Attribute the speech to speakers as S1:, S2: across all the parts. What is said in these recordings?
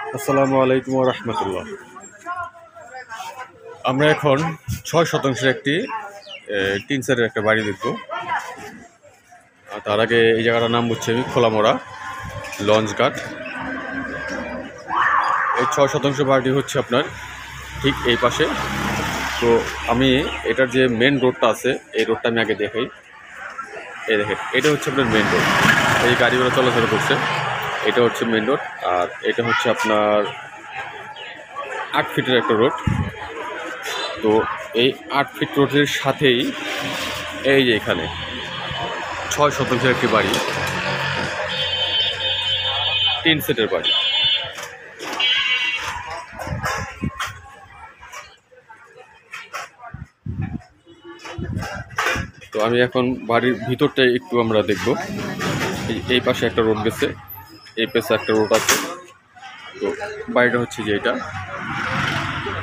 S1: আসসালামু আলাইকুম ওয়া রাহমাতুল্লাহ। আমরা এখন ৬ শতাংশের একটি টিন সেটের একটা বাড়ি দেখব। তার আগে এই জায়গাটার নাম হচ্ছে খোলামোড়া লঞ্চ ঘাট। এই ৬ শতাংশ বাড়িটি হচ্ছে আপনার ঠিক এই পাশে। তো আমি এটার যে মেন রোডটা আছে এই রোডটা আমি আগে দেখাই। এই দেখেন, এটা হচ্ছে আপনার মেন রোড, এই গাড়িগুলো চলাচল করছে। এটা হচ্ছে মেন রোড, আর এটা হচ্ছে আপনার ৮ ফিটের একটা রোড। তো এই ৮ ফিট রোডের সাথেই এই যে এখানে ৬ শতাংশের একটি বাড়ি, টিন সেটের বাড়ি। তো আমি এখন বাড়ির ভিতরটা একটু আমরা দেখব। এই পাশে একটা রোড গেছে, এই পাশে একটা রোড আছে। তো বাড়িটা হচ্ছে যে এটা,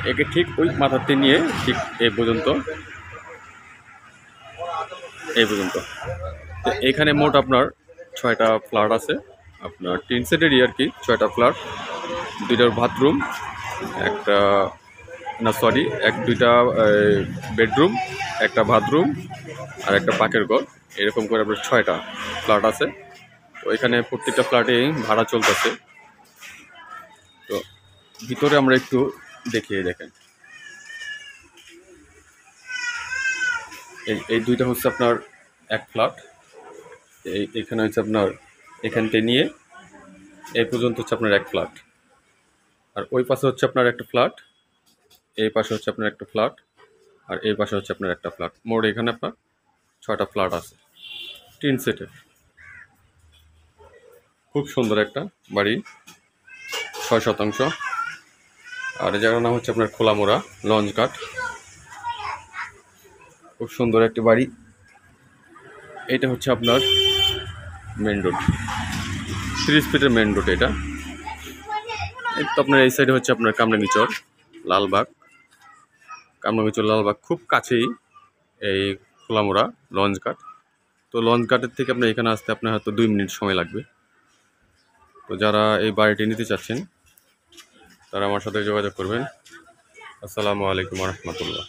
S1: একে ঠিক ওই মাথাতে নিয়ে ঠিক এই পর্যন্ত তো এখানে মোট আপনার ৬টা ফ্ল্যাট আছে, আপনার টিন সেটেরই আর কি। ৬টা ফ্ল্যাট, 2টা বাথরুম, একটা দুইটা বেডরুম, একটা বাথরুম আর একটা পাকের ঘর, এরকম করে আপনার ৬টা ফ্ল্যাট আছে। তো এখানে প্রত্যেকটা ফ্ল্যাটেই ভাড়া চলতেছে। তো ভিতরে আমরা একটু দেখিয়ে দেখেন। এই দুইটা হচ্ছে আপনার এক ফ্ল্যাট। এখানে হচ্ছে আপনার এখানতে নিয়ে এই পর্যন্ত হচ্ছে আপনার এক ফ্ল্যাট, আর ওই পাশে হচ্ছে আপনার একটা ফ্ল্যাট, এই পাশে হচ্ছে আপনার একটা ফ্ল্যাট, আর এই পাশে হচ্ছে আপনার একটা ফ্ল্যাট। মোট এখানে আপনার ৬টা ফ্ল্যাট আছে টিন সেটের। খুব সুন্দর একটা বাড়ি, ৬ শতাংশ। আর এই জায়গার নাম হচ্ছে আপনার খোলামোড়া লঞ্চ ঘাট। খুব সুন্দর একটি বাড়ি। এটা হচ্ছে আপনার মেন রোড, 30 ফিটের মেন রোড এটা। তো আপনার এই সাইডে হচ্ছে আপনার কামরাঙ্গীচর লালবাগ, লালবাগ খুব কাছেই এই খোলামোড়া লঞ্চ ঘাট। তো লঞ্চ ঘাটের থেকে আপনার এখানে আসতে আপনার হয়তো 2 মিনিট সময় লাগবে। তো যারা এই বাড়িটি নিতে চাচ্ছেন তারা আমার সাথে যোগাযোগ করবেন। আসসালামু আলাইকুম ওয়া রাহমাতুল্লাহ।